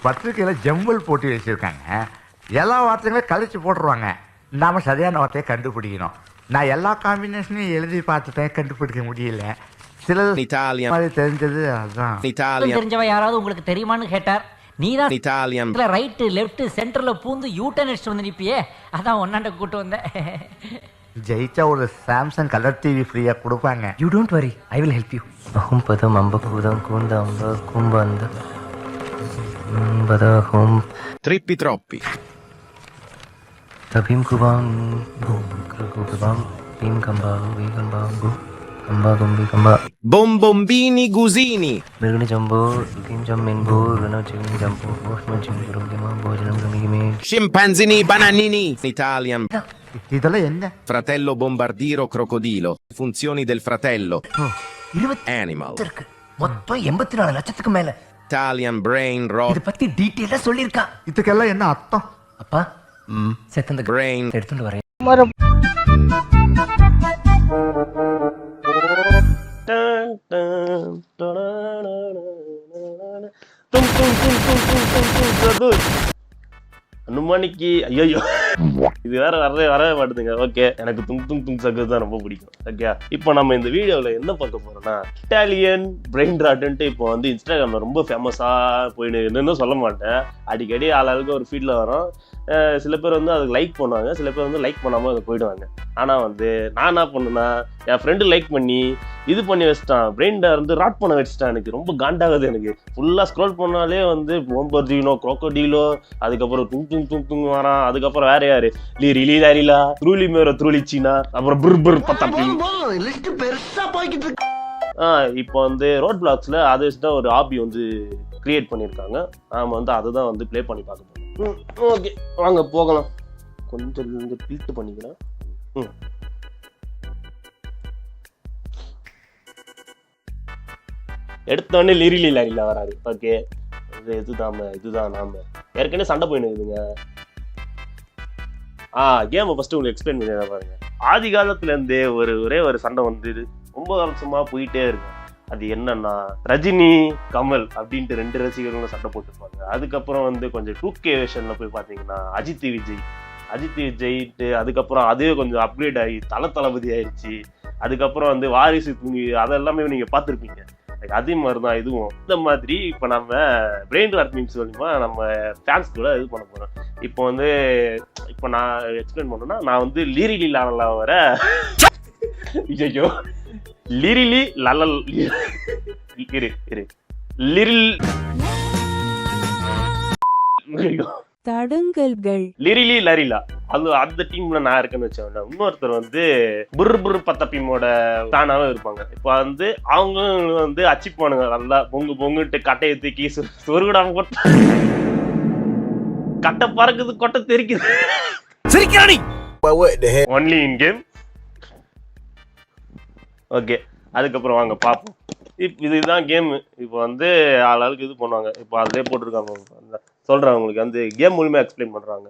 பத்திரிக்கையில் ஜம்பல் போட்டி வச்சுருக்காங்க. எல்லா வார்த்தைகளையும் கழிச்சு போட்டுருவாங்க. நாம சரியான வார்த்தையை கண்டுபிடிக்கணும். நான் எல்லா காம்பினேஷனையும் எழுதி பார்த்துட்டேன், கண்டுபிடிக்க முடியல. சில மாதிரி தெரிஞ்சது அதுதான். தெரிஞ்சவன் யாராவது உங்களுக்கு தெரியுமான்னு கேட்டார். நீதான் ரைட்டு லெஃப்ட் சென்டர்ல பூந்து யூட்டர்ன் அடிச்சுட்டு வந்து நிப்பியே, அதான் ஒன்னாண்ட கூட்டு வந்தேன். ஜெயிச்சா ஒரு சாம்சங் கலர் டிவி ஃப்ரீயா கொடுப்பாங்க. You don't worry, I will help you. அஹும் பதம் அம்ப பூதம் கூந்த அம்ப கும்பந்த பதஹும் Trippi troppi. தபீம் குபாம் குபாம் பீம் கம்பாகு வீகம்பாகு கம்பா கும்பி கம்பா Bombombini gusini. மிருகணி ஜம்போ கீம் ஜம்மின்போ ரணோ சிம் ஜம்போ போஷ்ம சிம் குருகிமா போஜனம் கமிகிமே Scimpanzini bananini. Italian. இதெல்லாம் என்ன? Fratello bombardiro crocodilo. Funzioni del fratello. Animal. மொத்தம் 84 லட்சத்துக்கு மேல Italian brain rot. இத பத்தி டீடைலா சொல்லிருக்கான். இதுக்கெல்லாம் என்ன அர்த்தம்? அப்பா செத்தந்த Brain. எடுத்துட்டு வரேன். அனுமானிக்கு ஐயோ இது வேற வரவே மாட்டுதுங்க. ஓகே, எனக்கு துங் சக்கு தான் ரொம்ப பிடிக்கும். ஓகே, இப்போ நம்ம இந்த வீடியோவில் என்ன பார்க்க போறோம்னா, இட்டாலியன் பிரெயின் ராட்டுன்ட்டு இப்போ வந்து இன்ஸ்டாகிராமில் ரொம்ப ஃபேமஸாக போயின்னு என்னன்னு சொல்ல மாட்டேன், அடிக்கடி ஆளாளுக்கு ஒரு ஃபீல்டில் வரும். சில பேர் வந்து அதுக்கு லைக் பண்ணுவாங்க, சில பேர் வந்து லைக் பண்ணாமல் அதை போயிடுவாங்க. ஆனால் வந்து நான் என்ன பண்ணுன்னா, என் ஃப்ரெண்டு லைக் பண்ணி இது பண்ணி வச்சிட்டான், பிரெயின்டா இருந்து ராட் பண்ண வச்சுட்டான். எனக்கு ரொம்ப காண்டாகுது. எனக்கு ஃபுல்லாக ஸ்க்ரோல் பண்ணாலே வந்து போம்பர்ஜினோ crocodilo, அதுக்கப்புறம் துங் வரான், அதுக்கப்புறம் வேற யாரு லிலி லாரிலா த்ரூலி மேரோ த்ரூலிச்சினா, அப்புறம் புர் பத்தாப்பி லிஸ்ட் பெருசா போய்கிட்டு இருக்கு. இப்போ வந்து ரோட் பிளாக்ஸ்ல அதை வச்சுதான் ஒரு ஹாபி வந்து கிரியேட் பண்ணியிருக்காங்க. நாம வந்து அதை தான் வந்து ப்ளே பண்ணி பார்க்க போறோம். ஓகே, வாங்க போகலாம். கொஞ்சம் இந்த பில்ட் பண்ணிக்கலாம். எடுத்தோடனே லிரிலி லாரில வராது. ஓகே, இதுதான் நாம ஏற்கனவே சண்டை போயின்னு இருக்குதுங்க. கேம் ஃபர்ஸ்ட் உங்களுக்கு எக்ஸ்பிளைன் பண்ணி பாருங்க. ஆதி காலத்துல இருந்தே ஒரே ஒரு சண்டை வந்து ரொம்ப வருஷமா போயிட்டே இருக்கும். அது என்னன்னா, ரஜினி கமல் அப்படின்ட்டு 2 ரசிகர்களும் சண்டை போட்டுருப்பாங்க. அதுக்கப்புறம் வந்து கொஞ்சம் 2K வேஷன்ல போய் பாத்தீங்கன்னா அஜித் விஜய்ட்டு, அதுக்கப்புறம் அதே கொஞ்சம் அப்கிரேட் ஆகி தளபதி ஆயிடுச்சு. அதுக்கப்புறம் வந்து வாரிசு துணி அதெல்லாமே நீங்க பார்த்துருப்பீங்க. அதே மாதிரிதான் இதுவும். இந்த மாதிரி இப்போ நம்ம பிரெயின் ராட் மீம்ஸ் மூலமா நம்ம ஃபேன்ஸ் கூட இது பண்ண போறோம். இப்போ வந்து இப்போ நான் எக்ஸ்பிளைன் பண்ணேன்னா, நான் வந்து லிரிலி லாலா வர ஐயோ லிரிலி லலல் லிரில் தடுங்கல்கள் லிரிலி லரிலா அது அந்த டீம்ல நான் இருக்கேன்னு வச்சேன். இன்னொருத்தர் வந்து புர் பத்தப்பீமோட தானாவே இருப்பாங்க. இப்போ வந்து அவங்க வந்து அச்சிப் பண்ணுங்க, நல்லா பொங்குட்டு கட்டையை தூக்கி சொருகுடாம போட்டு கட்டை பறக்குது, கொட்டை தெரிக்குது. Only in game. ஓகே, அதுக்கப்புறம் வாங்க பார்ப்போம். இதுதான் கேம். இப்போ வந்து ஆளாளுக்கு இது பண்ணுவாங்க. இப்போ அதிலே போட்டிருக்காங்க, சொல்றேன் உங்களுக்கு வந்து கேம் மூலமா எக்ஸ்பிளைன் பண்றாங்க.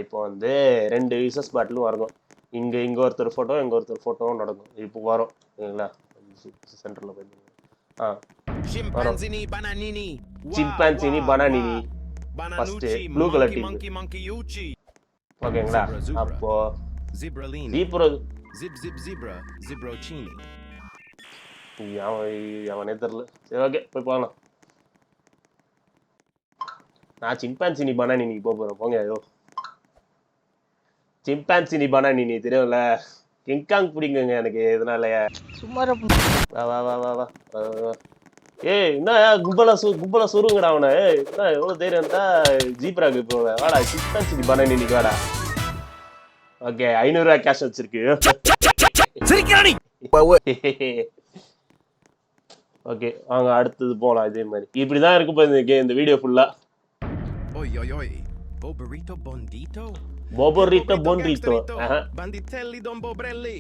இப்போ வந்து 2 யூசர்ஸ் பேட்டிலும் வரணும். இங்க ஒருத்தர் ஃபோட்டோ, இங்க ஒருத்தர் ஃபோட்டோவும் நடக்கும். இப்போ வரும் சரிங்களா, சென்டர்ல போய் சிம்பான்சினி பனானினி ஃபர்ஸ்ட் ப்ளூ கலர் டீம். ஓகேங்களா, அப்போ அவனே தெரியல. சரி, ஓகே போய் போகலாம். நான் சிம்பான்சினி பனானினி போறேன். போங்க. ஐயோ, சிம்பான்சினி பனானினி தெரியும்ல, கிங்காங் பிடிக்குங்க எனக்கு. இதனால சும்மா வா. ஏய், என்ன கும்பலா சொருங்கடா அவனை. என்ன எவ்வளவு தைரியம் இருந்தா ஜீப்ராக்கு இப்போ வாடா, சிம்பான்சினி பனானினி வாடா. ஓகே, 500 ரூபாய் கேஷ் வச்சிருக்கு. ஓகே, வாங்க அடுத்தது போலாம். இதே மாதிரி இப்படிதான் இருக்கு இந்த வீடியோ ஃபுல்லா. Boborito Bondito. Banditelli Don Bobrelli.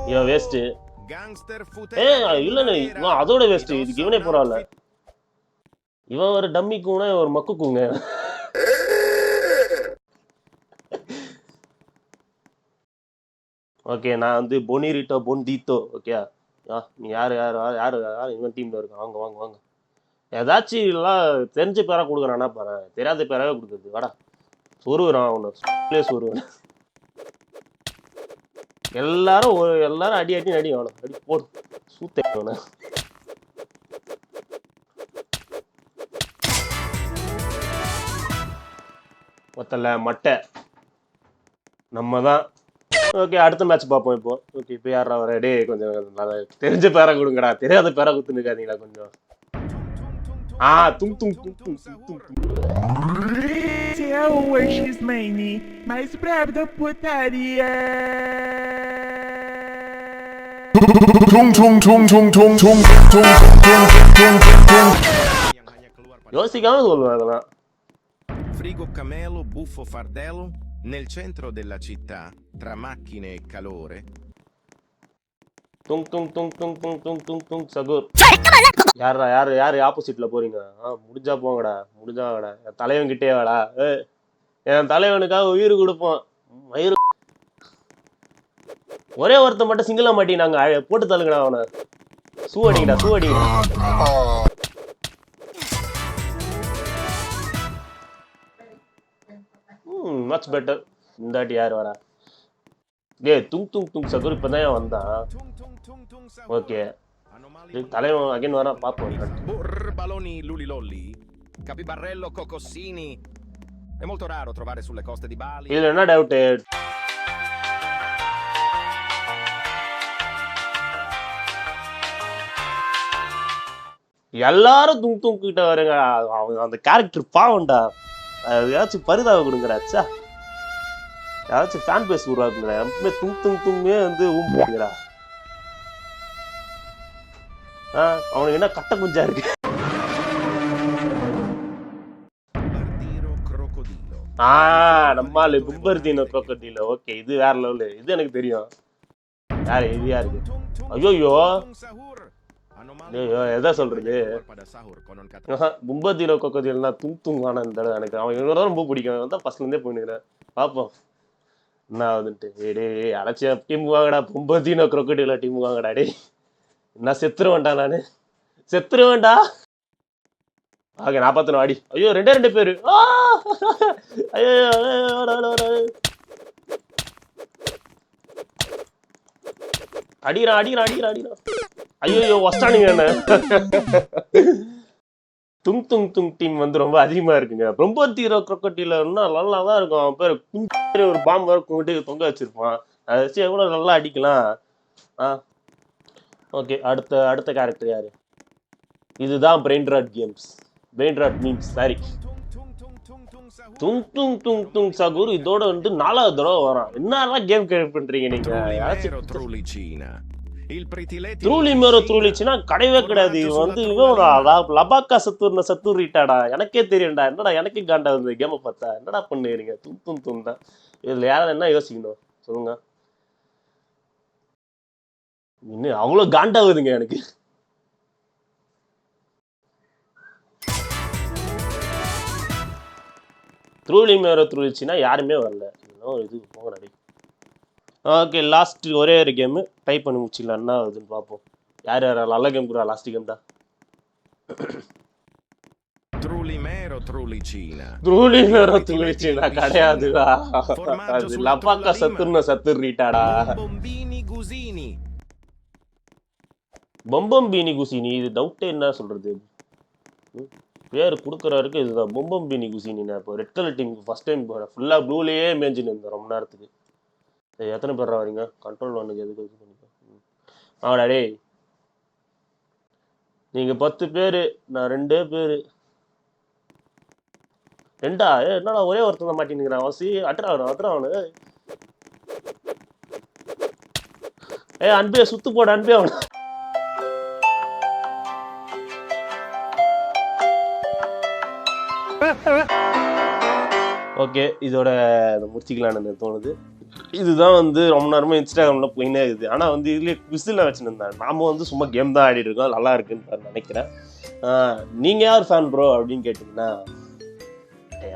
இவன் வேஸ்ட். இல்ல அதோட வேஸ்ட். இதுக்கு இவனே போறான்ல. இவன் ஒரு டம்மி கூங்க, ஒரு மக்கு கூங்க. ஓகே, நான் வந்து பொனிரிட்டோ பொண்டிட்டோ. ஓகே, நீ யாரு இவன் டீம்ல இருக்க. வாங்க ஏதாச்சும் எல்லாம் தெரிஞ்ச பேரா கொடுக்குறானா பாரு, தெரியாத பேராவே கொடுக்குறது. வாடா சொருவுறான் அவனு சொருவன். எல்லாரும் அடி அடி அவனை அடி போடு சூத்த அவனை. மொத்தல மட்டை நம்ம தான். ஓகே அடுத்த மேட்ச் பார்ப்போம் இப்போ. ஓகே இப்போ யாரா வர? டே கொஞ்சம் தெரிஞ்ச பேரா கொடுங்கடா, தெரியாத பேரா கொடுத்துருக்காதீங்களா கொஞ்சம். Tum tum tum tum tum tum. Hoje Ismaine, mais brabo da putaria. யோசிக்காம சொல்லுவேன் அதெல்லாம். Frigo camelo, buffo fardello, nel centro della città, tra macchine e calore. tung tung tung tung tung tung tung tung சகூர். யாரு ஆப்போசிட்ல போறீங்க? முடிஞ்சா போங்கடா, முடிஞ்சாங்கடா. என் தலைவன் கிட்டே வாடா. என் தலைவனுக்காக உயிர் கொடுப்போம். மயிறு ஒரே ஒருத்த மட்டும் சிங்கிளா மாட்டினாங்க, போட்டு தள்ளுங்கடா அவனை. சூ அடிங்கடா. Much better. இந்த வாட்டி யார் வரா? tung சகூர் இப்பதான் வந்தான். ஓகே தலைவன் அகைன் வரா பாப்போம். Baloni lulilolli, capibarello cocossini. È molto raro trovare sulle coste di Bali. இதுல என்ன டவுட்? எல்லாரும் tung கிட்ட வருங்க. அந்த கேரக்டர் பாவண்டா, ஏதாச்சும் பரிதாப கொடுங்கடா. ஏதாச்சும் ஃபேன் பேஸ் உருவாக்குங்கடா. எப்பவுமே துங்கே வந்து ஊம்புங்கடா. அவனுக்கு என்ன கட்ட குஞ்சா இருக்கு. நம்மால கும்பர்தீனோ crocodilo. ஓகே இது வேற லெவலு, இது எனக்கு தெரியும். இது யாருக்கு? ஐயோ எதா சொல்றது? கும்பர்தீனோ crocodilo tung ஆனா இந்த எனக்கு அவன் இவனோட ரொம்ப பிடிக்கும். வந்து ஃபர்ஸ்ட்ல இருந்தே போயினுக்கிறேன். பாப்போம் என்ன ஆகுதுன்ட்டு. அடைச்சியா டீம் வாங்கடா, கும்பர்தீனோ crocodilo டீம் வாங்கடா. டே நான் செத்துருவேன்டா. ஓகே 40 அடி. ஐயோ 2 பேரு. அடிக்கிறான். ஐயோ வஸ்டானுங்க என்ன. tung டீம் வந்து ரொம்ப அதிகமா இருக்குங்க. கும்பர்தீனோ crocodilo நல்லா தான் இருக்கும். அவன் பேர் ஒரு பாம்பு வர தொங்க வச்சிருப்பான். அதை வச்சு எவ்வளவு நல்லா அடிக்கலாம். ஓகே அடுத்த கேரக்டர் யாரு? இதுதான் brain rot memes. Sorry tung sahur இதோட வந்து 4வது தடவை வரான். என்னெல்லாம் கேம் கிரியேட் பண்றீங்க நீங்க? த்ரூலிச்சினா கிடையவே கிடையாது. இவன் வந்து லபாக்கா சத்துரிட்டாடா. எனக்கே தெரியும்டா. என்னடா எனக்கு காண்டா வந்து கேமை பார்த்தா என்னடா பண்ணுறீங்க? tung தான். இதுல யாரும் என்ன யோசிக்கணும் சொல்லுங்க. இன்னும் அவ்வளவு காண்டாகுதுங்க எனக்கு. த்ரூலிச்சினா யாருமே வரல. இது போங்கடா. ஓகே லாஸ்ட் ஒரே ஒரு கேம் டைப் பண்ணி முடிச்சிடலாம். என்ன ஆகுதுன்னு பார்ப்போம். யார் நல்ல கேம் கூட லாஸ்ட் கேம் தான். த்ரூலிச்சினா கிடையாதுடா. அது லபாக்கா சத்துரிட்டாடா. பொம்பம்பீனி குசினி. இது டவுட்டே என்ன சொல்றது? பேர் கொடுக்குறாருக்கு இதுதான் பொம்பம்பீனி குசினினா. இப்போ red colour team first time ஃபுல்லா ப்ளூலேயே மேஞ்சின்னு இருந்தேன் ரொம்ப நேரத்துக்கு. எத்தனை பேர் வரீங்க? கண்ட்ரோல் 1 எதுக்கு இது பண்ணிக்கோ. ஆடா டே நீங்க 10 பேரு, நான் 2 பேரு. என்னடா ஒரே ஒருத்தன் தான் மாட்டினுக்கிறான். வசி அட்ராவனு. அன்பே சுத்து போட அன்பே அவனு. ஓகே இதோட முடிச்சிக்கலான்னு தோணுது. இதுதான் வந்து ரொம்ப நேரமா இன்ஸ்டாகிராம்ல போயினே இருக்குது. ஆனா வந்து இதுலயே குவிஸ்ல வச்சுருந்தேன். நாம வந்து சும்மா கேம் தான் ஆடிட்டு இருக்கோம். நல்லா இருக்குன்னு நினைக்கிறேன். நீங்க யார் ஃபேன் ப்ரோ அப்படின்னு கேட்டீங்கன்னா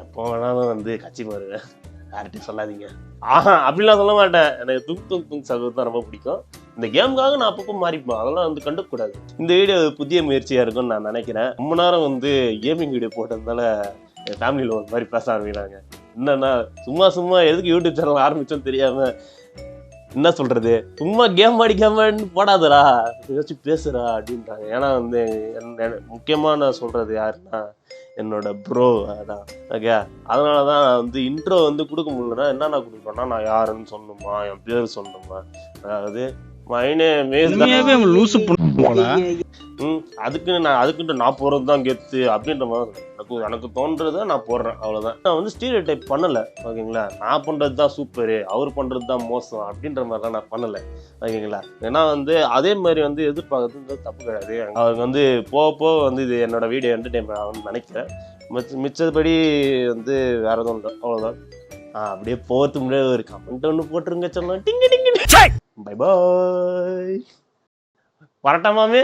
எப்போ வேணாலும் வந்து கட்சி மாறுவேன். யார்கிட்டையும் சொல்லாதீங்க. அப்படிலாம் சொல்ல மாட்டேன். எனக்கு tung சகோதரர் தான் ரொம்ப பிடிக்கும். இந்த கேமுக்காக நான் அப்பப்போ மாறிப்பேன், அதெல்லாம் வந்து கண்டுக்கூடாது. இந்த வீடியோ புதிய முயற்சியாக இருக்கும்னு நான் நினைக்கிறேன். ரொம்ப நேரம் வந்து கேமிங் வீடியோ போட்டதுனால என் ஃபேமிலியில் ஒரு மாதிரி பேச ஆரம்பிக்கிறாங்க. என்னன்னா சும்மா எதுக்கு யூடியூப் சேனல் ஆரம்பிச்சோன்னு தெரியாம என்ன சொல்றது, சும்மா கேம் அடிக்காமன்னு போடாதரா, ஏதாச்சும் பேசுறா அப்படின்றாங்க. ஏன்னா வந்து முக்கியமாக நான் சொல்றது யாருன்னா என்னோட ப்ரோ, அதான் ஓகே. அதனால தான் நான் வந்து இன்ட்ரோ வந்து கொடுக்க முடியலன்னா என்னென்ன கொடுப்பேன்னா, நான் யாருன்னு சொல்லணுமா, என் பேர் சொல்லணுமா, அதாவது அதுக்குன்ட்டு நான் போறது தான் கெத்து அப்படின்ற மாதிரி எனக்கு தோன்றதை நான் போடுறேன், அவ்வளவுதான். நான் வந்து ஸ்டீரியோ டைப் பண்ணல, ஓகேங்களா. நான் பண்றது தான் சூப்பரு, அவர் பண்றது தான் மோசம் அப்படின்ற மாதிரிலாம் நான் பண்ணல, ஓகேங்களா. ஏன்னா வந்து அதே மாதிரி வந்து எதிர்பார்க்கறது தப்பு கிடையாது. அவருக்கு வந்து போக வந்து இது என்னோட வீடியோ என்டர்டைன்மெண்ட் ஆகும்னு நினைக்கிறேன். மிச்சபடி வந்து வேற எதுவும் இல்லை, அவ்வளவுதான். அப்படியே போகிறதுக்கு முன்னாடி ஒரு கமெண்ட் ஒன்று போட்டுருங்க சொல்லலாம். டிங்கு டிங்கு. Bye bye. வரட்டாமாமே.